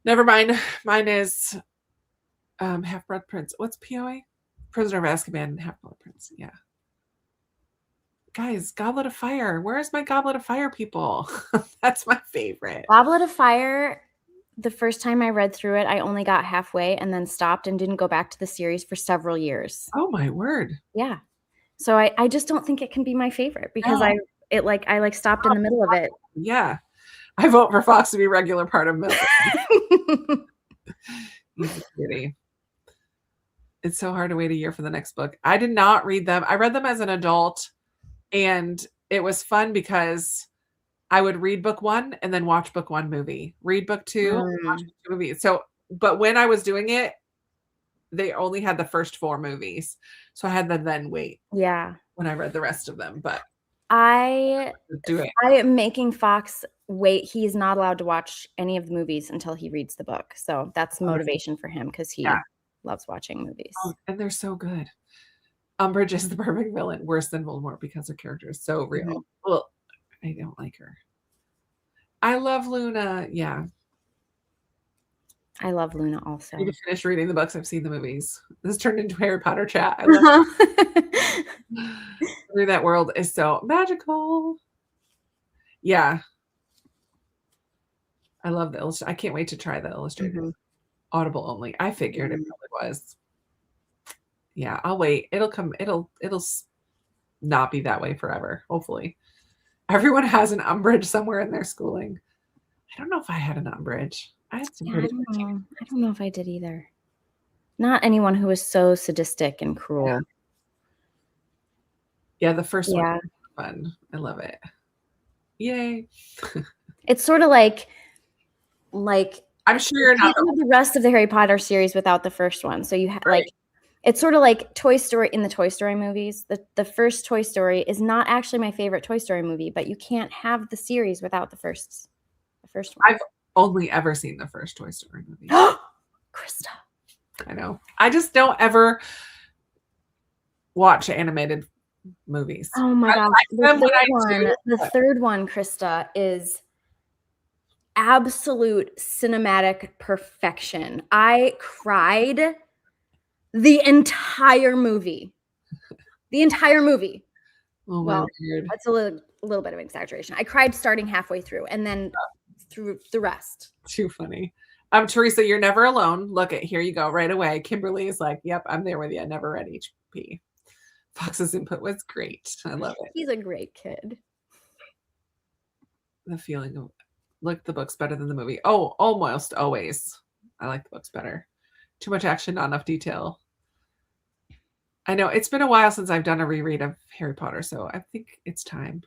Never mind. Mine is Half-Blood Prince. What's POA? Prisoner of Azkaban, Half-Blood Prince. Yeah. Guys, Goblet of Fire. Where's my Goblet of Fire, people? That's my favorite. Goblet of Fire, the first time I read through it, I only got halfway and then stopped and didn't go back to the series for several years. Oh, my word. Yeah. So I just don't think it can be my favorite because I stopped in the middle of it. Yeah. I vote for Fox to be a regular part of middle. He's pretty. It's so hard to wait a year for the next book. I did not read them. I read them as an adult, and it was fun because I would read book 1 and then watch book 1 movie. Read book 2, watch book 2 movie. So, but when I was doing it, they only had the first 4 movies. So I had to then wait. Yeah. When I read the rest of them, but I am making Fox wait. He's not allowed to watch any of the movies until he reads the book. So that's motivation for him because he loves watching movies. Oh, and they're so good. Umbridge is the perfect villain, worse than Voldemort because her character is so real. Mm-hmm. Well, I don't like her. I love Luna. Yeah. I love Luna also. I need to finish reading the books. I've seen the movies. This turned into Harry Potter chat. I love it. That world is so magical. Yeah. I love the illustration. I can't wait to try the illustrated. Mm-hmm. Audible only. I figured it probably was. Yeah, I'll wait. It'll come. It'll not be that way forever. Hopefully. Everyone has an Umbridge somewhere in their schooling. I don't know if I had an Umbridge. I had some I don't know if I did either. Not anyone who was so sadistic and cruel. Yeah, the first one was fun. I love it. Yay. It's sort of like I'm sure you're not the rest of the Harry Potter series without the first one. So you have it's sort of like Toy Story in the Toy Story movies. The first Toy Story is not actually my favorite Toy Story movie, but you can't have the series without the first one. I've only ever seen the first Toy Story movie. Krista. I know. I just don't ever watch animated movies. Oh my God. The third one, Krista, is absolute cinematic perfection. I cried the entire movie. Oh, well, that's a little bit of an exaggeration. I cried starting halfway through and then through the rest. Too funny. Teresa, you're never alone. Look at here you go right away. Kimberly is like, yep, I'm there with you. I never read HP. Fox's input was great. I love it. He's a great kid. The feeling of the book's better than the movie. Oh, almost always. I like the books better. Too much action, not enough detail. I know it's been a while since I've done a reread of Harry Potter, so I think it's time.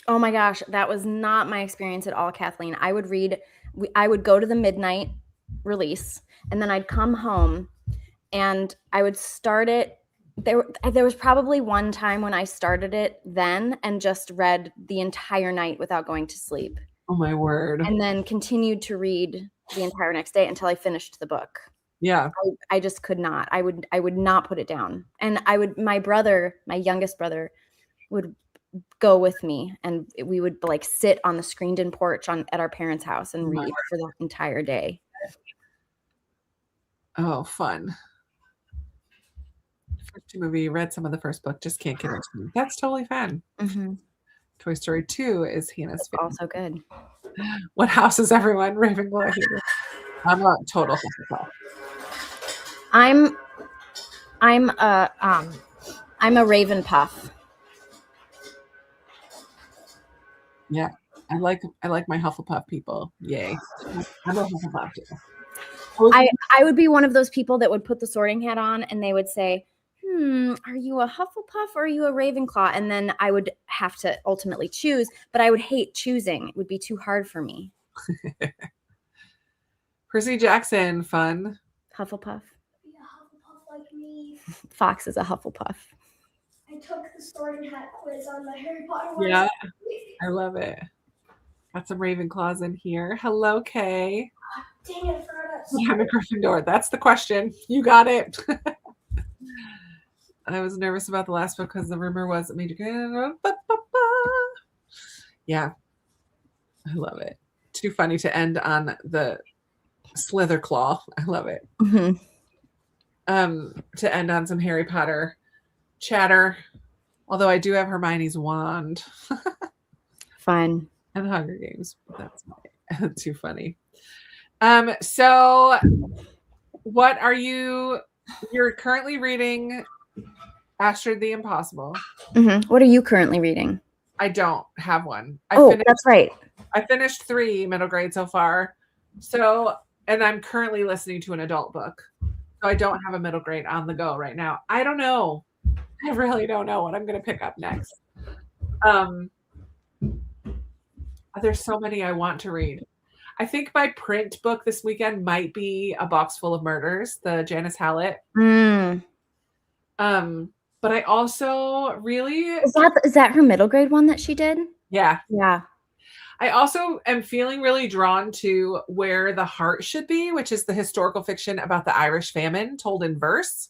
Oh my gosh, that was not my experience at all, Kathleen. I would go to the midnight release, and then I'd come home, and I would start it. There was probably one time when I started it then and just read the entire night without going to sleep. Oh my word. And then continued to read the entire next day until I finished the book. Yeah. I just could not. I would not put it down. And my youngest brother would go with me and we would sit on the screened-in porch at our parents' house and read for the entire day. Oh, fun. First movie, read some of the first book, just can't get into it. That's totally fun. Mm-hmm. Toy Story 2 is Hannah's favorite. Also good. What house is everyone? Ravenclaw here. I'm a total Hufflepuff. I'm a Raven Puff. Yeah. I like my Hufflepuff people. Yay. I'm a Hufflepuff too. I would be one of those people that would put the sorting hat on and they would say, are you a Hufflepuff or are you a Ravenclaw? And then I would have to ultimately choose, but I would hate choosing. It would be too hard for me. Percy Jackson, fun. Hufflepuff. Be a Hufflepuff like me. Fox is a Hufflepuff. I took the sorting hat quiz on the Harry Potter one. Yeah, I love it. Got some Ravenclaws in here. Hello, Kay. Dang it, I forgot I'm a Gryffindor. That's the question. You got it. I was nervous about the last book because the rumor was it made you. Yeah, I love it. Too funny to end on the Slitherclaw. I love it. Mm-hmm. To end on some Harry Potter chatter. Although I do have Hermione's wand. Fun. And Hunger Games. That's too funny. So what are you're currently reading Astrid the Impossible. Mm-hmm. What are you currently reading? I don't have one. That's right. I finished 3 middle grade so far. So, and I'm currently listening to an adult book. So I don't have a middle grade on the go right now. I don't know. I really don't know what I'm going to pick up next. There's so many I want to read. I think my print book this weekend might be A Box Full of Murders, the Janice Hallett. But I also really is that her middle grade one that she did? Yeah. Yeah. I also am feeling really drawn to Where the Heart Should Be, which is the historical fiction about the Irish famine told in verse.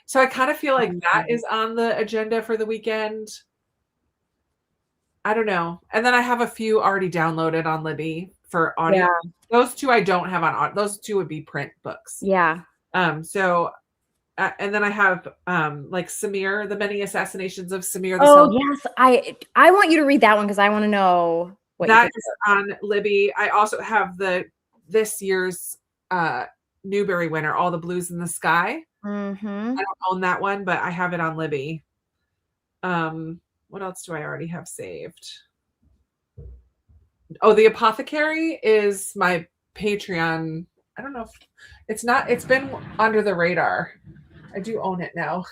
So I kind of feel like that is on the agenda for the weekend. I don't know. And then I have a few already downloaded on Libby for audio. Yeah. Those 2 I don't have on. Those 2 would be print books. Yeah. So, and then I have like Samir, The Many Assassinations of Samir. Yes. I want you to read that one because I want to know what that is on Libby. I also have this year's Newbery winner, All the Blues in the Sky. Mm-hmm. I don't own that one, but I have it on Libby. What else do I already have saved? Oh, The Apothecary is my Patreon. I don't know if it's been under the radar. I do own it now.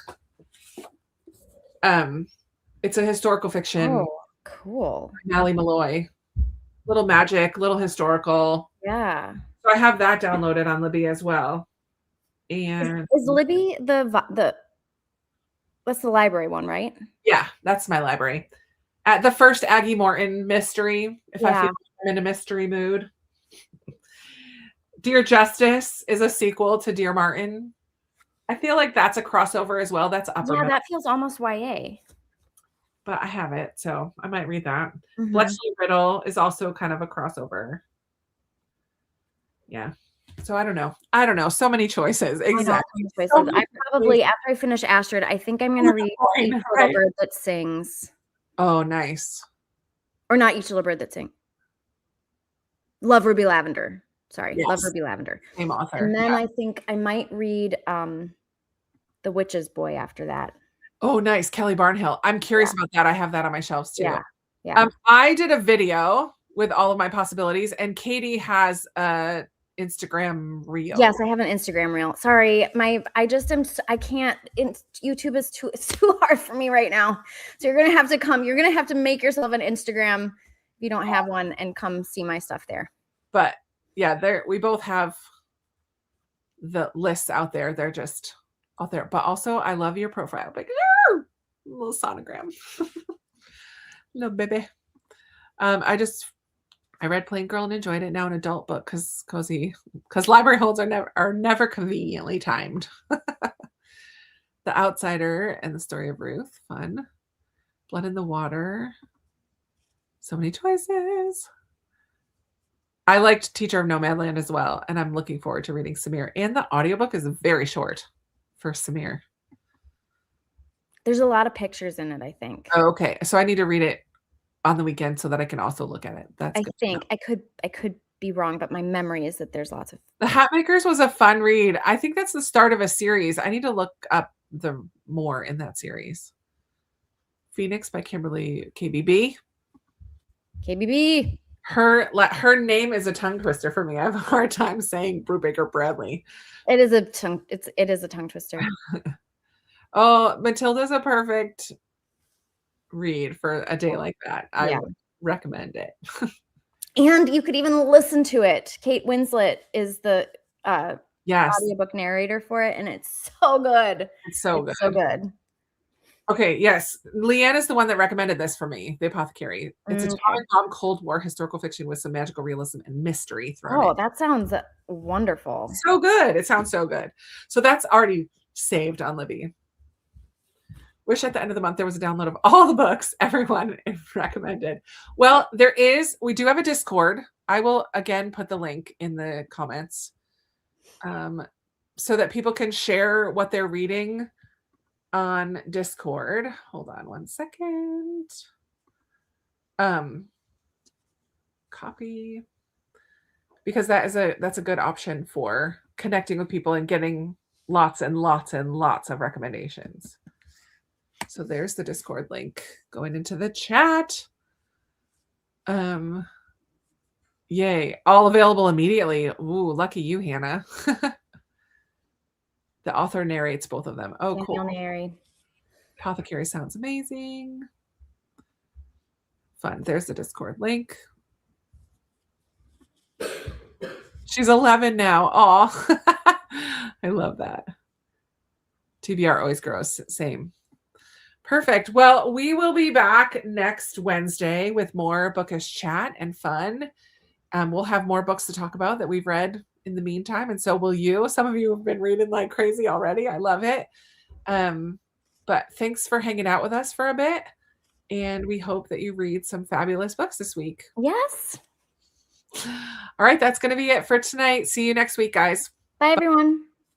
It's a historical fiction. Oh, cool. Mally Malloy. Little magic, little historical. Yeah. So I have that downloaded on Libby as well. And is Libby that's the library one, right? Yeah, that's my library. At the first Aggie Morton mystery, if I feel like I'm in a mystery mood. Dear Justice is a sequel to Dear Martin. I feel like that's a crossover as well. That's upper. Yeah, that feels almost YA. But I have it, so I might read that. Mm-hmm. Bletchley Riddle is also kind of a crossover. Yeah. So I don't know. So many choices. Exactly. I probably, after I finish Astrid, I think I'm going to read Each Little Bird That Sings. Oh, nice. Or not Each Little Bird That Sings. Love Ruby Lavender. Sorry, yes. Love Ruby Lavender. Same author. And then I think I might read The Witch's Boy after that. Oh, nice. Kelly Barnhill. I'm curious about that. I have that on my shelves too. Yeah. I did a video with all of my possibilities, and Katie has a Instagram reel. Yes, I have an Instagram reel. Sorry, I can't. YouTube is too hard for me right now. So you're gonna have to make yourself an Instagram if you don't have one and come see my stuff there. But yeah, we both have the lists out there. They're just out there. But also, I love your profile. Like, little sonogram, little baby. I read Plain Girl and enjoyed it. Now an adult book because library holds are never conveniently timed. The Outsider and the Story of Ruth, fun. Blood in the Water. So many choices. I liked Teacher of Nomadland as well, and I'm looking forward to reading Samir. And the audiobook is very short for Samir. There's a lot of pictures in it, I think. Oh, okay. So I need to read it on the weekend so that I can also look at it. I think I could be wrong, but my memory is that there's lots of. The Hatmakers was a fun read. I think that's the start of a series. I need to look up the more in that series. Phoenix by Kimberly KBB. KBB. Her name is a tongue twister for me. I have a hard time saying Brubaker Bradley. It is a tongue twister. Oh, Matilda's a perfect read for a day like that. I would recommend it. And you could even listen to it. Kate Winslet is the yes audiobook narrator for it, and it's so good. It's so good. Okay, yes. Leanne is the one that recommended this for me, The Apothecary. It's a Tom and Tom Cold War historical fiction with some magical realism and mystery thrown in. That sounds wonderful. So good. It sounds so good. So that's already saved on Libby. Wish at the end of the month there was a download of all the books everyone recommended. Well, we do have a Discord. I will again put the link in the comments so that people can share what they're reading on Discord. Hold on one second. Copy, because that's a good option for connecting with people and getting lots and lots and lots of recommendations. So there's the Discord link going into the chat. Yay. All available immediately. Ooh, lucky you, Hannah. The author narrates both of them. Oh, cool. Apothecary sounds amazing. Fun. There's the Discord link. She's 11 now. Oh, I love that. TBR always grows. Same. Perfect. Well, we will be back next Wednesday with more bookish chat and fun. We'll have more books to talk about that we've read in the meantime, and so will you. Some of you have been reading like crazy already. I love it. But thanks for hanging out with us for a bit, and we hope that you read some fabulous books this week. Yes. All right, that's going to be it for tonight. See you next week, guys. Bye, everyone.